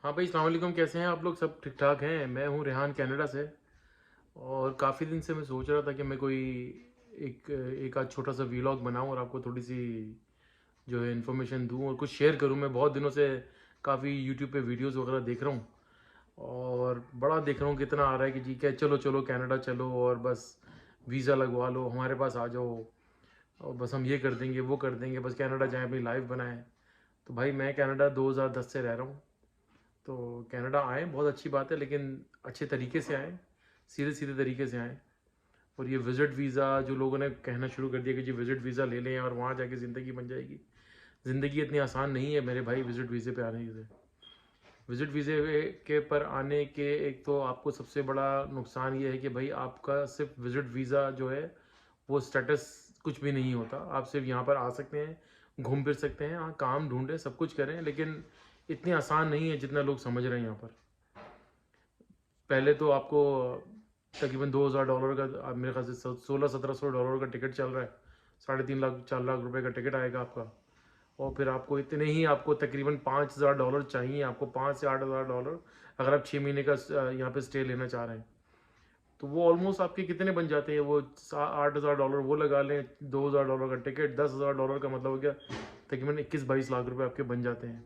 हाँ भाई, अस्सलाम वालेकुम। कैसे हैं आप लोग? सब ठीक ठाक हैं? मैं हूँ रेहान, कनाडा से। और काफ़ी दिन से मैं सोच रहा था कि मैं कोई एक एक आध छोटा सा वीलॉग बनाऊं और आपको थोड़ी सी जो है इन्फॉर्मेशन दूं और कुछ शेयर करूं। मैं बहुत दिनों से काफ़ी यूट्यूब पे वीडियोस वगैरह देख रहा हूं और बड़ा देख रहा हूं कितना आ रहा है कि जी क्या, चलो चलो कनाडा चलो और बस वीज़ा लगवा लो, हमारे पास आ जाओ और बस हम ये कर देंगे वो कर देंगे, बस कनाडा जाएं, अपनी लाइफ बनाएं। तो भाई मैं कनाडा 2010 से रह रहा हूँ। तो कनाडा आए, बहुत अच्छी बात है, लेकिन अच्छे तरीके से आए, सीधे सीधे तरीके से आए। और ये विजिट वीज़ा जो लोगों ने कहना शुरू कर दिया कि जी विजिट वीज़ा ले लें और वहाँ जाके ज़िंदगी बन जाएगी, ज़िंदगी इतनी आसान नहीं है मेरे भाई। विजिट वीज़े पे आने से, विजिट वीज़े के पर आने के एक तो आपको सबसे बड़ा नुकसान ये है कि भाई आपका सिर्फ विजिट वीज़ा जो है वो स्टेटस कुछ भी नहीं होता। आप सिर्फ यहाँ पर आ सकते हैं, घूम फिर सकते हैं, हाँ काम ढूंढें, सब कुछ करें, लेकिन इतनी आसान नहीं है जितना लोग समझ रहे हैं यहाँ पर। पहले तो आपको तकरीबन $2000 का, मेरे ख्याल से 1600-1700 डॉलर का टिकट चल रहा है। 3.5 लाख 4 लाख रुपए का टिकट आएगा आपका। और फिर आपको इतने ही, आपको तकरीबन $5000 चाहिए, आपको 5 से 8 हज़ार डॉलर, अगर आप 6 महीने का यहाँ पे स्टे लेना चाह रहे हैं। तो वो ऑलमोस्ट आपके कितने बन जाते हैं? वो 8 हज़ार डॉलर वो लगा लें, $2000 का टिकट, $10,000 का मतलब हो गया तकरीबन 21-22 लाख रुपए आपके बन जाते हैं।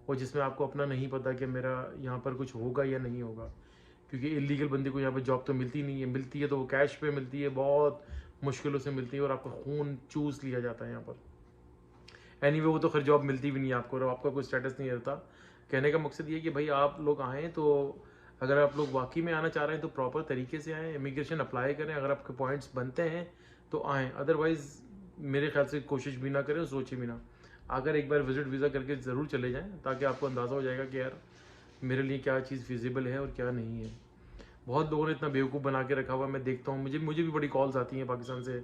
और जिसमें आपको अपना नहीं पता कि मेरा यहाँ पर कुछ होगा या नहीं होगा, क्योंकि इलीगल बंदे को यहाँ पे जॉब तो मिलती नहीं है, मिलती है तो वो कैश पे मिलती है, बहुत मुश्किलों से मिलती है और आपका खून चूस लिया जाता है यहाँ पर। एनीवे वो तो खैर जॉब मिलती भी नहीं है आपको और आपका कोई स्टेटस नहीं रहता। कहने का मकसद ये कि भाई आप लोग आएँ तो, अगर आप लोग वाकई में आना चाह रहे हैं तो प्रॉपर तरीके से आएँ, इमिग्रेशन अप्लाई करें, अगर आपके पॉइंट्स बनते हैं तो आएँ, अदरवाइज़ मेरे ख्याल से कोशिश भी ना करें और सोचें भी ना। अगर एक बार विजिट वीज़ा करके ज़रूर चले जाएँ, ताकि आपको अंदाज़ा हो जाएगा कि यार मेरे लिए क्या चीज़ फिजिबल है और क्या नहीं है। बहुत लोगों ने इतना बेवकूफ़ बना के रखा हुआ है, मैं देखता हूँ, मुझे मुझे भी बड़ी कॉल्स आती हैं पाकिस्तान से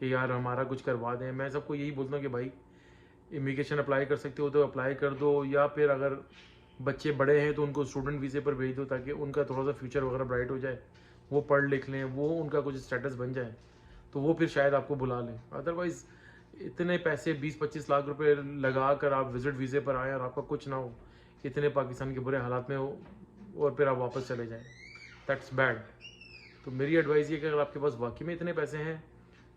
कि यार हमारा कुछ करवा दें। मैं सबको यही बोलता हूँ कि भाई इमिग्रेशन अप्लाई कर सकते हो तो अप्लाई कर दो, या फिर अगर बच्चे बड़े हैं तो उनको स्टूडेंट वीज़े पर भेज दो, ताकि उनका थोड़ा सा फ्यूचर वगैरह ब्राइट हो जाए, वो पढ़ लिख लें, वो उनका कुछ स्टेटस बन जाए, तो वो फिर शायद आपको बुला लें। अदरवाइज़ इतने पैसे 20-25 लाख रुपए लगा कर आप विजिट वीज़े पर आएँ और आपका कुछ ना हो, इतने पाकिस्तान के बुरे हालात में हो, और फिर आप वापस चले जाएँ, दैट्स बैड। तो मेरी एडवाइस ये कि अगर आपके पास वाकई में इतने पैसे हैं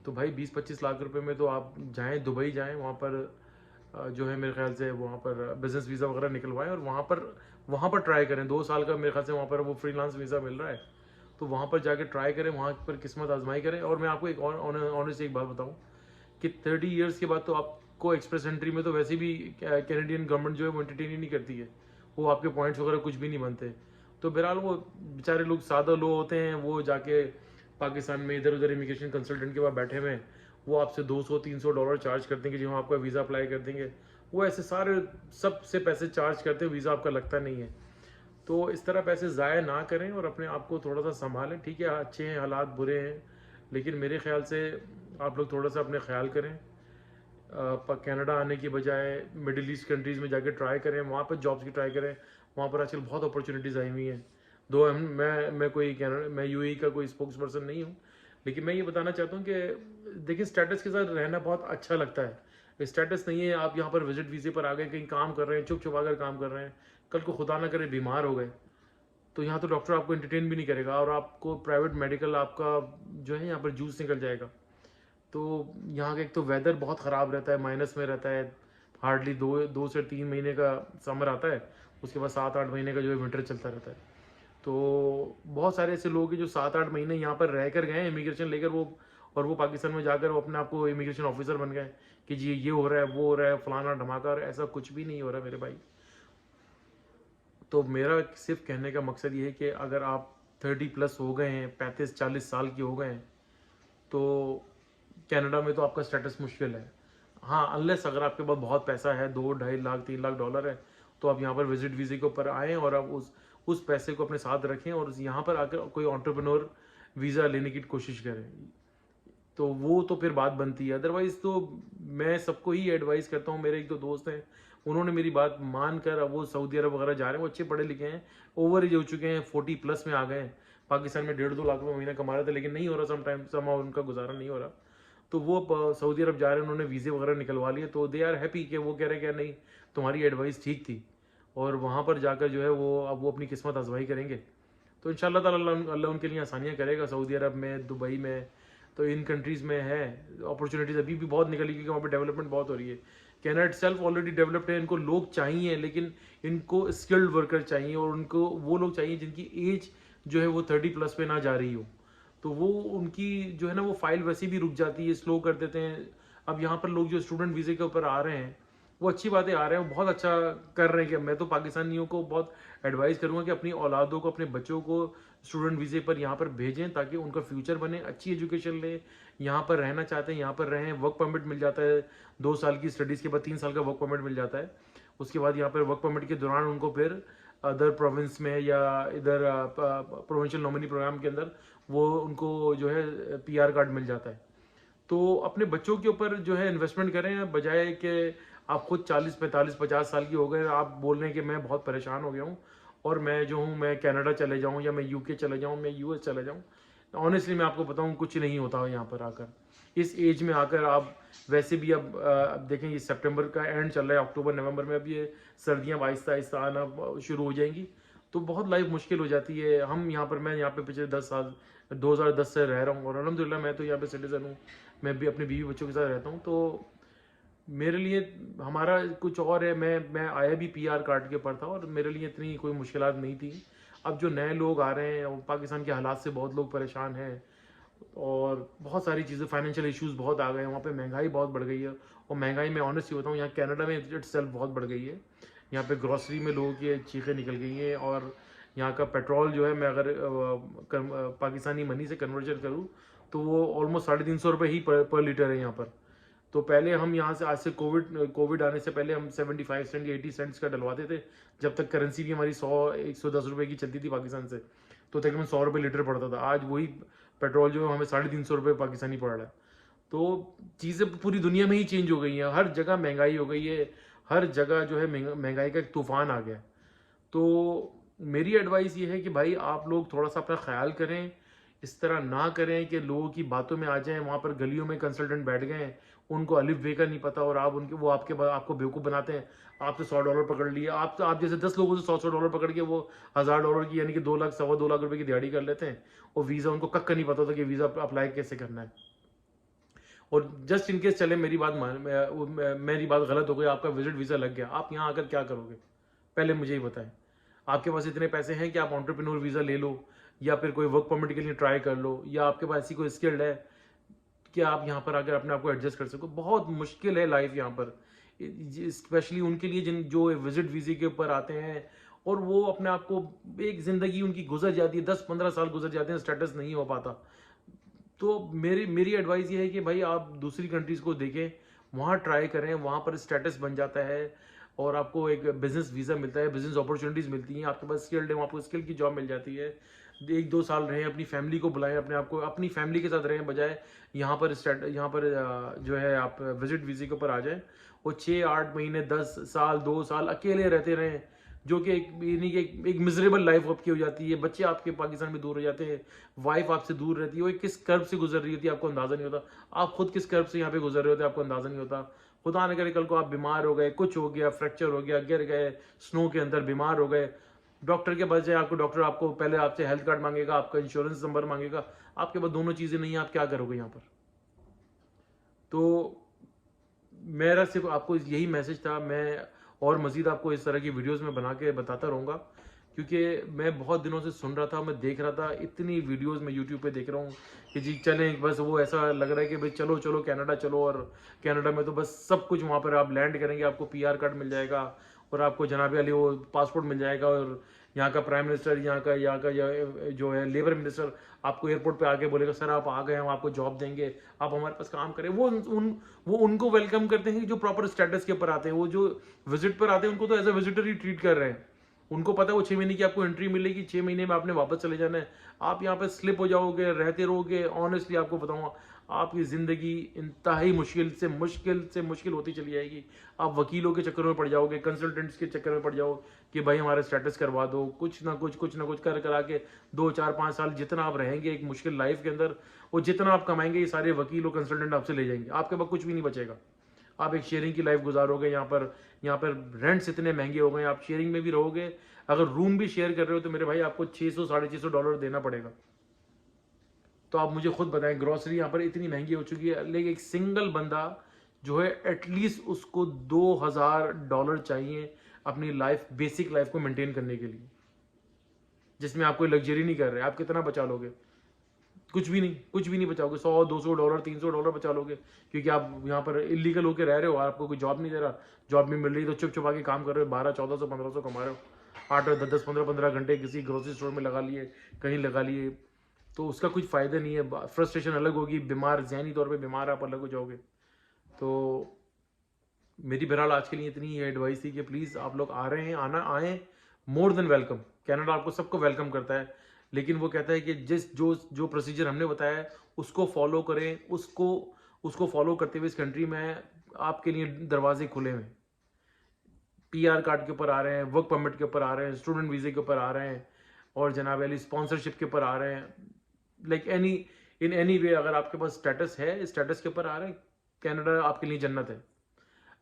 तो भाई 20-25 लाख रुपए में तो आप जाएँ, दुबई जाएँ, वहाँ पर जो है मेरे ख्याल से वहाँ पर बिज़नेस वीज़ा वगैरह निकलवाएँ और वहाँ पर ट्राई करें। 2 साल का मेरे ख्याल से वहाँ पर वो फ्रीलांस वीज़ा मिल रहा है, तो वहाँ पर जाके ट्राई करें, वहाँ पर किस्मत आजमाई करें। और मैं आपको एक और ऑनेस्ट एक बात बताऊँ कि 30 इयर्स के बाद तो आपको एक्सप्रेस एंट्री में तो वैसे भी कैनेडियन गवर्नमेंट जो है वो एंटरटेन ही नहीं करती है, वो आपके पॉइंट्स वगैरह कुछ भी नहीं बनते। तो बहरहाल वो बेचारे लोग सादा लोग होते हैं, वो जाके पाकिस्तान में इधर उधर इमिग्रेशन कंसल्टेंट के पास बैठे हुए हैं, वो आपसे $200-300 चार्ज कर देंगे जी, हम आपका वीज़ा अप्लाई कर देंगे। वो ऐसे सारे सबसे पैसे चार्ज करते हैं, वीज़ा आपका लगता नहीं है। तो इस तरह पैसे ज़ाया ना करें और अपने आप को थोड़ा सा संभालें। ठीक है, अच्छे हैं हालात, बुरे हैं, लेकिन मेरे ख्याल से आप लोग थोड़ा सा अपने ख्याल करें। कनाडा आने की बजाय मिडिल ईस्ट कंट्रीज़ में जाके ट्राई करें, वहाँ पर जॉब्स की ट्राई करें। वहाँ पर आजकल बहुत अपॉर्चुनिटीज़ आई हुई हैं। दो हम मैं यूएई का कोई स्पोक्स पर्सन नहीं हूँ, लेकिन मैं ये बताना चाहता हूँ कि देखिए, स्टेटस के साथ रहना बहुत अच्छा लगता है। स्टेटस नहीं है, आप यहाँ पर विजिट वीज़े पर आ गए, कहीं काम कर रहे हैं, चुप छुपा कर काम कर रहे हैं, कल को खुदा ना करे बीमार हो गए, तो यहाँ तो डॉक्टर आपको एंटरटेन भी नहीं करेगा और आपको प्राइवेट मेडिकल आपका जो है यहाँ पर जूस निकल जाएगा। तो यहाँ का एक तो वेदर बहुत ख़राब रहता है, माइनस में रहता है। हार्डली 2 से 3 महीने का समर आता है, उसके बाद 7-8 महीने का जो है विंटर चलता रहता है। तो बहुत सारे ऐसे लोग हैं जो 7-8 महीने यहाँ पर रह कर गए हैं इमिग्रेशन लेकर, वो पाकिस्तान में जाकर वो अपने आप को इमिग्रेशन ऑफिसर बन गए कि जी ये हो रहा है, वो हो रहा है, फलाना धमाका, और ऐसा कुछ भी नहीं हो रहा मेरे भाई। तो मेरा सिर्फ कहने का मकसद ये है कि अगर आप 30+ हो गए हैं, 35-40 साल के हो गए हैं, तो कनाडा में तो आपका स्टेटस मुश्किल है। हाँ, अनलेस अगर आपके पास बहुत पैसा है, 2 ढाई लाख 3 लाख डॉलर है, तो आप यहाँ पर विजिट वीज़े के ऊपर आएँ और आप उस पैसे को अपने साथ रखें और यहाँ पर आकर कोई एंटरप्रेन्योर वीज़ा लेने की कोशिश करें। तो वो तो फिर बात बनती है, अदरवाइज़ तो मैं सबको ही एडवाइस करता हूँ। मेरे एक दो दोस्त हैं, उन्होंने मेरी बात मानकर अब वो सऊदी अरब वगैरह जा रहे हैं, वो अच्छे पढ़े लिखे हैं, ओवर एज हो चुके हैं, 40+ में आ गए हैं। पाकिस्तान में 1.5-2 लाख रुपये महीना कमा रहे थे, लेकिन नहीं हो रहा, समहाउ उनका गुजारा नहीं हो रहा। तो वो सऊदी अरब जा रहे हैं, उन्होंने वीज़े वगैरह निकलवा लिए, तो दे आर हैप्पी कि वो कह रहे हैं कि नहीं, तुम्हारी एडवाइस ठीक थी। और वहाँ पर जाकर जो है वो अपनी किस्मत आजमाई करेंगे। तो इंशाल्लाह ताला अल्लाह उनके लिए आसानियाँ करेगा। सऊदी अरब में, दुबई में, तो इन कंट्रीज़ में है अपॉर्चुनिटीज़ अभी भी बहुत निकली, क्योंकि वहाँ पे डेवलपमेंट बहुत हो रही है। कनाडा इटसेल्फ ऑलरेडी डेवलप्ड है, इनको लोग चाहिए, लेकिन इनको स्किल्ड वर्कर चाहिए, और उनको वो लोग चाहिए जिनकी एज जो है वो 30+ पे ना जा रही हो। तो वो उनकी जो है ना वो फाइल वैसे भी रुक जाती है, स्लो कर देते हैं। अब यहाँ पर लोग जो स्टूडेंट वीज़े के ऊपर आ रहे हैं, वो अच्छी बातें आ रहे हैं, वो बहुत अच्छा कर रहे हैं। कि मैं तो पाकिस्तानियों को बहुत एडवाइस करूँगा कि अपनी औलादों को, अपने बच्चों को स्टूडेंट वीज़े पर यहाँ पर भेजें, ताकि उनका फ्यूचर बने, अच्छी एजुकेशन ले, यहाँ पर रहना चाहते हैं यहाँ पर रहें। वर्क परमिट मिल जाता है, 2 साल की स्टडीज़ के बाद 3 साल का वर्क परमिट मिल जाता है। उसके बाद यहाँ पर वर्क परमिट के दौरान उनको फिर अदर प्रोविंस में या इधर प्रोविंशियल नॉमिनी प्रोग्राम के अंदर वो उनको जो है पीआर कार्ड मिल जाता है। तो अपने बच्चों के ऊपर जो है इन्वेस्टमेंट करें, बजाय कि आप खुद 40, 45, 50 साल की हो गए, आप बोल रहे हैं कि मैं बहुत परेशान हो गया हूँ और मैं जो हूँ मैं कनाडा चले जाऊँ, या मैं यूके चले जाऊँ, मैं यूएस चले जाऊँ। ऑनेस्टली मैं आपको बताऊँ, कुछ नहीं होता यहाँ पर आकर। इस एज में आकर आप वैसे भी अब देखें, ये सितंबर का एंड चल रहा है, अक्टूबर नवंबर में अब ये सर्दियाँ आहिस्ता आहिस्ता आना शुरू हो जाएंगी, तो बहुत लाइफ मुश्किल हो जाती है। हम यहाँ पर, मैं यहाँ पे पिछले 10 साल 2010 से रह रहा हूँ, और अल्हम्दुलिल्लाह मैं तो यहाँ पे सिटीज़न हूँ। मैं भी अपनी बीवी बच्चों के साथ रहता हूँ, तो मेरे लिए हमारा कुछ और है। मैं आया भी पीआर कार्ड के ऊपर था, और मेरे लिए इतनी कोई मुश्किलात नहीं थी। अब जो नए लोग आ रहे हैं, वो पाकिस्तान के हालात से बहुत लोग परेशान हैं, और बहुत सारी चीज़ें, फाइनेंशियल इश्यूज बहुत आ गए हैं, वहाँ पे महंगाई बहुत बढ़ गई है। और महंगाई में ऑनेस्टली बताऊँ, यहाँ कनाडा में इटसेल्फ बहुत बढ़ गई है। यहाँ पे ग्रॉसरी में लोगों की चीखें निकल गई हैं, और यहाँ का पेट्रोल जो है, मैं अगर पाकिस्तानी मनी से कन्वर्जन करूँ, तो वो ऑलमोस्ट 350 रुपये ही पर लीटर है यहाँ पर। तो पहले हम यहाँ से, आज से कोविड आने से पहले हम 75 सेंट या 80 सेंट्स का डलवाते थे, जब तक करेंसी भी हमारी 110 रुपये की चलती थी पाकिस्तान से, तो तकरीबन 100 रुपये लीटर पड़ता था। आज वही पेट्रोल जो है हमें 350 रुपये पाकिस्तानी पड़ रहा है। तो चीज़ें पूरी दुनिया में ही चेंज हो गई हैं, हर जगह महंगाई हो गई है, हर जगह जो है महंगाई का एक तूफान आ गया है। तो मेरी एडवाइस ये है कि भाई आप लोग थोड़ा सा अपना ख्याल करें, इस तरह ना करें कि लोगों की बातों में आ जाएं। वहाँ पर गलियों में कंसल्टेंट बैठ गए हैं, उनको अलिफ बे का नहीं पता, और आप उनके, वो आपको बेवकूफ़ बनाते हैं। आपसे $100 पकड़ लिया, आप जैसे 10 लोगों से $100 पकड़ के वो $1000 की, यानी कि 2 लाख, सवा 2 लाख रुपए की दिहाड़ी कर लेते हैं। और वीज़ा उनको कक्का नहीं पता था कि वीज़ा अप्लाई कैसे करना है। और जस्ट इन केस चले मेरी बात मान मेरी बात गलत हो गई, आपका विजिट वीज़ा लग गया, आप यहाँ आकर क्या करोगे? पहले मुझे ही बताएं। आपके पास इतने पैसे हैं कि आप एंटरप्रेन्योर वीज़ा ले लो, या फिर कोई वर्क परमिट के लिए ट्राई कर लो, या आपके पास ऐसी कोई स्किल्ड है कि आप यहाँ पर आकर अपने आप को एडजस्ट कर सको? बहुत मुश्किल है लाइफ यहाँ पर, स्पेशली उनके लिए जिन जो विजिट वीज़े के ऊपर आते हैं, और वो अपने आप को, एक ज़िंदगी उनकी गुजर जाती है, 10-15 साल गुजर जाते हैं, स्टेटस नहीं हो पाता। तो मेरी मेरी एडवाइस ये है कि भाई आप दूसरी कंट्रीज़ को देखें, वहाँ ट्राई करें, वहाँ पर स्टेटस बन जाता है, और आपको एक बिज़नेस वीज़ा मिलता है, बिज़नेस अपॉर्चुनिटीज़ मिलती हैं, आपके पास स्किल्ड है, वहाँ आपको स्किल की जॉब मिल जाती है। 1-2 साल रहें, अपनी फैमिली को बुलाएं, अपने आप को अपनी फैमिली के साथ रहें, बजाय यहाँ पर जो है आप विजिट वीज़े के ऊपर आ जाएं, वो 6-8 महीने, 10 साल, 2 साल अकेले रहते रहें, जो कि एक मिजरेबल लाइफ आपकी हो जाती है। बच्चे आपके पाकिस्तान में दूर हो जाते हैं, वाइफ आपसे दूर रहती है, वो किस कर्ब से गुजर रही होती है आपको अंदाज़ा नहीं होता। आप खुद किस कर्ब से यहाँ पे गुजर रहे होते हैं आपको अंदाज़ा नहीं होता। खुदा न करे कल को आप बीमार हो गए, कुछ हो गया, फ्रैक्चर हो गया, गिर गए स्नो के अंदर, बीमार हो गए, डॉक्टर के पास जाए, डॉक्टर आपको पहले आपसे हेल्थ कार्ड मांगेगा, आपका इंश्योरेंस नंबर मांगेगा, आपके पास दोनों चीज़ें नहीं है, आप क्या करोगे यहाँ पर? तो मेरा सिर्फ आपको यही मैसेज था। मैं और मज़ीद आपको इस तरह की वीडियोस में बना के बताता रहूँगा, क्योंकि मैं बहुत दिनों से सुन रहा था, मैं देख रहा था, इतनी वीडियोस मैं यूट्यूब पे देख रहा हूँ कि जी चलें, बस वो ऐसा लग रहा है कि भाई चलो चलो कनाडा चलो, और कनाडा में तो बस सब कुछ, वहाँ पर आप लैंड करेंगे, आपको पीआर कार्ड मिल जाएगा, और आपको जनाबे वाली वो पासपोर्ट मिल जाएगा, और यहाँ का प्राइम मिनिस्टर, जो है लेबर मिनिस्टर, आपको एयरपोर्ट पे आके बोलेगा सर आप आ गए, हम आपको जॉब देंगे, आप हमारे पास काम करें। वो उनको वेलकम करते हैं जो प्रॉपर स्टेटस के ऊपर आते हैं। वो जो विजिट पर आते हैं उनको तो एज अ विजिटर ही ट्रीट कर रहे हैं। उनको पता है वो 6 महीने की आपको एंट्री मिलेगी, 6 महीने में आपने वापस चले जाना है। आप यहाँ पे स्लिप हो जाओगे, रहते रहोगे, ऑनेस्टली आपको बताऊंगा आपकी ज़िंदगी इंतहाई मुश्किल होती चली जाएगी। आप वकीलों के चक्कर में पड़ जाओगे, कंसल्टेंट्स के चक्कर में पड़ जाओ कि भाई हमारा स्टेटस करवा दो, कुछ ना कुछ कर करा के 2-4-5 साल जितना आप रहेंगे एक मुश्किल लाइफ के अंदर, वो जितना आप कमाएंगे ये सारे वकील और कंसल्टेंट आपसे ले जाएंगे, आपके पास कुछ भी नहीं बचेगा। आप एक शेयरिंग की लाइफ गुजारोगे। यहाँ पर रेंट्स इतने महंगे हो गए, आप शेयरिंग में भी रहोगे, अगर रूम भी शेयर कर रहे हो तो मेरे भाई आपको 600 $650 देना पड़ेगा। तो आप मुझे खुद बताएं, ग्रॉसरी यहाँ पर इतनी महंगी हो चुकी है, लेकिन एक सिंगल बंदा जो है एटलीस्ट उसको $2000 चाहिए अपनी लाइफ, बेसिक लाइफ को मेंटेन करने के लिए, जिसमें आप कोई लग्जरी नहीं कर रहे। आप कितना बचा लोगे? कुछ भी नहीं, कुछ भी नहीं बचाओगे। $100, $200, $300 बचा लोगे, क्योंकि आप यहाँ पर इलीगल होकर रह रहे हो, आपको कोई जॉब नहीं दे रहा, जॉब नहीं मिल रही तो चुप चुपा के काम कर रहे हो, 1200, 1400, 1500 कमा रहे हो, 8, 10, 15, 15 घंटे किसी ग्रोसरी स्टोर में लगा लिए, कहीं लगा लिए, तो उसका कुछ फ़ायदा नहीं है। फ्रस्ट्रेशन अलग होगी, बीमार, ज़हनी तौर पे बीमार आप अलग हो जाओगे। तो मेरी बहरहाल आज के लिए इतनी एडवाइस थी कि प्लीज़ आप लोग आ रहे हैं, आएँ, मोर देन वेलकम। कनाडा आपको सबको वेलकम करता है, लेकिन वो कहता है कि जो प्रोसीजर हमने बताया है उसको फॉलो करें, उसको फॉलो करते हुए इस कंट्री में आपके लिए दरवाजे खुले हुए हैं। पीआर कार्ड के ऊपर आ रहे हैं, वर्क परमिट के ऊपर आ रहे हैं, स्टूडेंट वीज़े के ऊपर आ रहे हैं, और जनाब अली स्पॉन्सरशिप के ऊपर आ रहे हैं। लाइक इन एनी वे अगर आपके पास स्टेटस है, स्टेटस के ऊपर आ रहे हैं, कनाडा आपके लिए जन्नत है।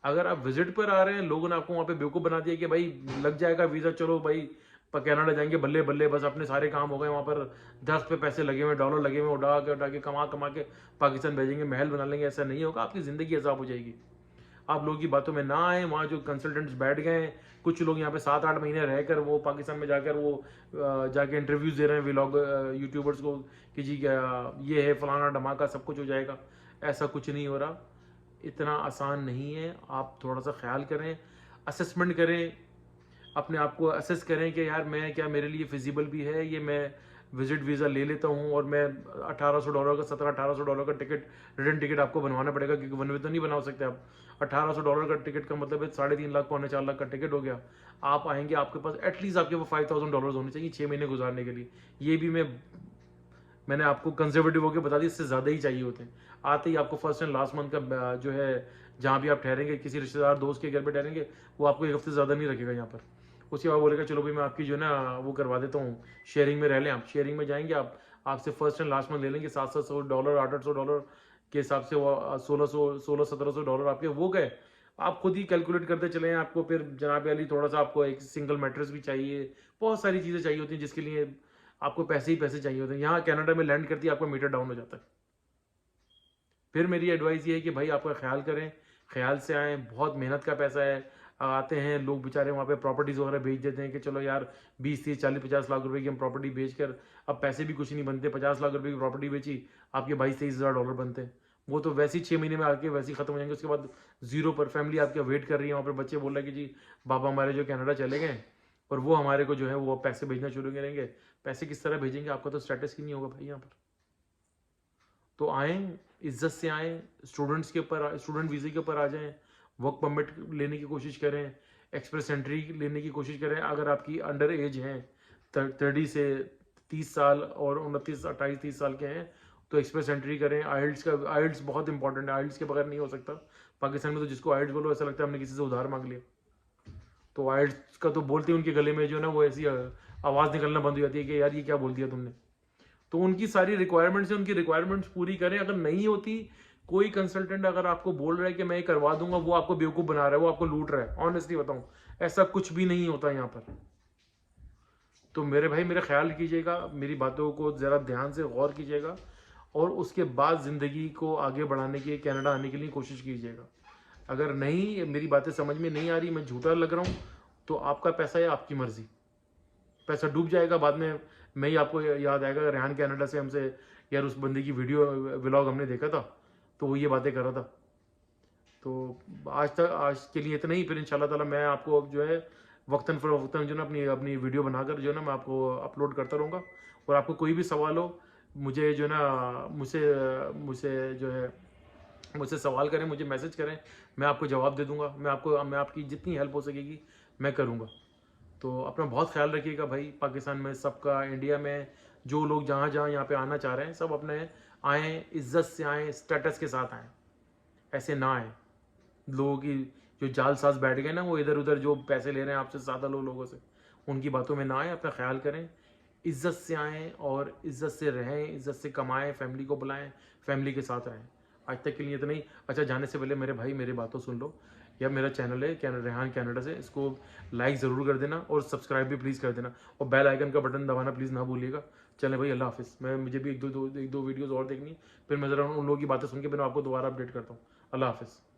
अगर आप विजिट पर आ रहे हैं, लोगों ने आपको वहाँ पे बेवकूफ़ बना दिया कि भाई लग जाएगा वीज़ा, चलो भाई कनाडा जाएंगे, बल्ले बल्ले, बस अपने सारे काम हो गए, वहाँ पर दरख्त पे पैसे लगे हुए, डॉलर लगे हुए, उड़ा के कमा के पाकिस्तान भेजेंगे, महल बना लेंगे। ऐसा नहीं होगा, आपकी ज़िंदगी अज़ाब हो जाएगी। आप लोगों की बातों में ना आए। वहाँ जो कंसल्टेंट्स बैठ गए हैं, कुछ लोग यहाँ पे 7-8 महीने रहकर वो पाकिस्तान में जाकर वो जाके इंटरव्यूज़ दे रहे हैं व्लॉग यूट्यूबर्स को कि जी ये है फलाना धमाका, सब कुछ हो जाएगा। ऐसा कुछ नहीं हो रहा, इतना आसान नहीं है। आप थोड़ा सा ख्याल करें, असेसमेंट करें, अपने आप को असेस करें कि यार मैं क्या, मेरे लिए फिजिबल भी है ये, मैं विजिट वीज़ा ले लेता हूँ और मैं $1800 का, $1700-1800 का टिकट, रिटर्न टिकट आपको बनवाना पड़ेगा, क्योंकि वन वे तो नहीं बना सकते आप। $1800 का टिकट का मतलब है 3.5 लाख, पौने 4 लाख का टिकट हो गया। आप आएंगे, आपके पास एटलीस्ट आपके पास $5000 होने चाहिए 6 महीने गुजारने के लिए। ये भी मैंने आपको कंजर्वेटिव होकर बता दी, इससे ज़्यादा ही चाहिए होते हैं। आते ही आपको फर्स्ट एंड लास्ट मंथ का जो है, जहाँ भी आप ठहरेंगे, किसी रिश्तेदार दोस्त के घर पे ठहरेंगे, वो आपको 1 हफ्ते ज़्यादा नहीं रखेगा यहाँ पर। उसके बाद बोलेगा चलो भाई मैं आपकी जो है ना वो करवा देता हूँ, शेयरिंग में रह लें। आप शेयरिंग में जाएंगे, आप आपसे फर्स्ट एंड लास्ट मंथ ले लेंगे $700, $800 के हिसाब से, वो 1600-1700 आपके वो गए। आप खुद ही कैलकुलेट करते चले, आपको फिर जनाब अली थोड़ा सा आपको एक सिंगल मैट्रेस भी चाहिए, बहुत सारी चीज़ें चाहिए होती हैं जिसके लिए आपको पैसे ही पैसे चाहिए होते हैं। यहाँ कनाडा में लैंड करती है आपका मीटर डाउन हो जाता है। फिर मेरी एडवाइस ये है कि भाई आपका ख्याल करें, ख्याल से आएँ, बहुत मेहनत का पैसा है। आते हैं लोग बेचारे वहाँ पे प्रॉपर्टीज़ वगैरह बेच देते हैं कि चलो यार 20, 30, 40, 50 लाख रुपए की हम प्रॉपर्टी बेचकर, अब पैसे भी कुछ नहीं बनते। 50 लाख रुपए की प्रॉपर्टी बेची, आपके 22-23 हज़ार डॉलर बनते हैं। वो तो वैसे ही 6 महीने में आके वैसे ही खत्म हो जाएंगे। उसके बाद जीरो पर फैमिली आपका वेट कर रही है वहाँ पर। बच्चे बोल रहे हैं कि जी बाबा हमारे जो कनाडा चले गए, और वो हमारे को जो है वो पैसे भेजना शुरू करेंगे। पैसे किस तरह भेजेंगे? आपका तो स्टेटस ही नहीं होगा भाई यहाँ पर। तो आएँ, इज़्ज़त से आएँ, स्टूडेंट्स के ऊपर, स्टूडेंट वीज़े के ऊपर आ जाएँ, वर्क परमिट लेने की कोशिश करें, एक्सप्रेस एंट्री लेने की कोशिश करें। अगर आपकी अंडर एज हैं, 30 से 30 साल और 29, 28, 30 साल के हैं, तो एक्सप्रेस एंट्री करें। आइल्स बहुत इंपॉर्टेंट है, आइल्स के बगैर नहीं हो सकता। पाकिस्तान में तो जिसको आइल्स बोलो ऐसा लगता है हमने किसी से उधार मांग लिया। तो आइल्स का तो बोलते हैं, उनके गले में जो है ना वो ऐसी आवाज़ निकलना बंद हो जाती है कि यार ये क्या बोल दिया तुमने। तो उनकी सारी रिक्वायरमेंट्स है, उनकी रिक्वायरमेंट्स पूरी करें। अगर नहीं होती, कोई कंसल्टेंट अगर आपको बोल रहा है कि मैं ये करवा दूंगा, वो आपको बेवकूफ़ बना रहा है, वो आपको लूट रहा है। ऑनेस्टली बताऊं, ऐसा कुछ भी नहीं होता यहाँ पर। तो मेरे भाई, मेरा ख्याल कीजिएगा, मेरी बातों को ज़रा ध्यान से गौर कीजिएगा, और उसके बाद ज़िंदगी को आगे बढ़ाने की, कनाडा आने के लिए कोशिश कीजिएगा। अगर नहीं, मेरी बातें समझ में नहीं आ रही, मैं झूठा लग रहा हूँ, तो आपका पैसा है, आपकी मर्ज़ी। पैसा डूब जाएगा बाद में। मैं ही आपको याद आएगा, रेहान कनाडा से हमसे, यार उस बंदे की वीडियो व्लॉग हमने देखा था, तो वो ये बातें कर रहा था। तो आज के लिए इतना ही। फिर इंशाल्लाह ताला मैं आपको अब जो है वक्तन फ़वक्तन जो है ना अपनी अपनी वीडियो बनाकर जो है ना मैं आपको अपलोड करता रहूँगा। और आपको कोई भी सवाल हो, मुझे जो है ना मुझसे मुझसे जो है मुझसे सवाल करें, मुझे मैसेज करें, मैं आपको जवाब दे दूँगा। मैं आपकी जितनी हेल्प हो सकेगी मैं करूँगा। तो अपना बहुत ख्याल रखिएगा भाई। पाकिस्तान में सबका, इंडिया में जो लोग जहाँ जहाँ यहाँ पे आना चाह रहे हैं, सब अपने आएँ, इज़्ज़त से आएँ, स्टेटस के साथ आएँ, ऐसे ना आएँ। लोगों की जो जालसाज बैठ गए ना, वो इधर उधर जो पैसे ले रहे हैं आपसे, ज़्यादा लोगों से, उनकी बातों में ना आएँ। अपना ख्याल करें, इज़्ज़त से आएँ और इज़्ज़त से रहें, इज़्ज़त से कमाएँ, फैमिली को बुलाएँ, फैमिली के साथ रहें। आज तक के लिए इतना ही। अच्छा, जाने से पहले मेरे भाई मेरी बातों सुन लो, या मेरा चैनल है रेहान कनाडा से, इसको लाइक ज़रूर कर देना और सब्सक्राइब भी प्लीज़ कर देना, और बेल आइकन का बटन दबाना प्लीज़ ना भूलिएगा। चलें भाई, अल्लाह हाफिज़। मुझे भी एक दो वीडियोज़ और देखनी है, फिर मैं ज़रा उन लोगों की बातें सुन के फिर मैं आपको दोबारा अपडेट करता हूँ। अल्लाह हाफिज़।